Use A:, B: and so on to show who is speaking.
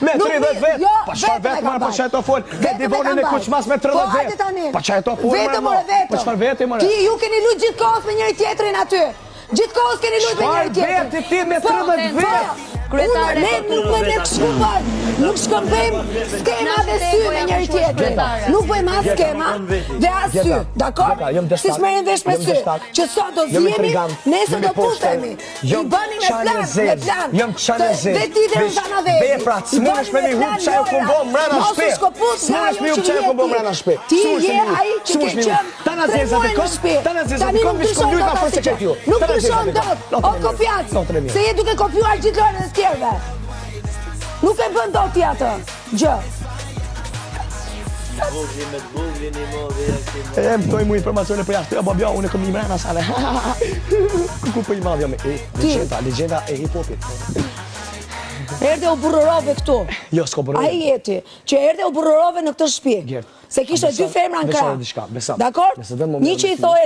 A: Me 30 vetë. Pa çfarë vetë marr, pa çfarë to fol. Ke divonin e kuçmas me 30 vetë. Pa çfarë to fol.
B: Vetëm more vetë.
A: Pa çfarë vetë more.
B: Ti ju keni luajtur gjithkohës me njëri tjetrin aty. Gjithkohës keni luajtur me njëri tjetrin.
A: Vetë ti me 30 vetë.
B: Kryetare, ne nuk bëjmë ne këshkupat, nuk shkëmbejmë skema dhe sy me njëri tjetrin. Nuk bëjmë as skema dhe as sy, dakor? Si s'merrim vesh me sy, që sot do zjemi, nesër do putemi. I bëni me plan,
A: Jam çaneze.
B: Dhe ti dhe Rozana dhe.
A: Vepra, smunesh me mi hub çaj ku bëm mbrana shtëpi. Smunesh me hub çaj ku bëm mbrana shtëpi.
B: Ti je ai që ke qenë.
A: Tana zeza të kom, tana zeza të kom, vish kom lujt afër se çetiu.
B: Nuk dyshon dot, o kopjac. Se je duke kopjuar gjithë lojën e tjerëve. Nuk e bën dot ti atë. Gjë.
A: E më toj mu informacione për jashtë, babja, unë e kom një mrena sale. Ku për i madhja me legenda e hip-hopit.
B: Erdhe u burrërove këtu.
A: Jo, s'ko burrërove.
B: Ai jeti, që erdhe u burrërove në këtë shtëpi. Se kishte dy femra në krah.
A: Besoj diçka, besoj.
B: Dakor? Një që i thoje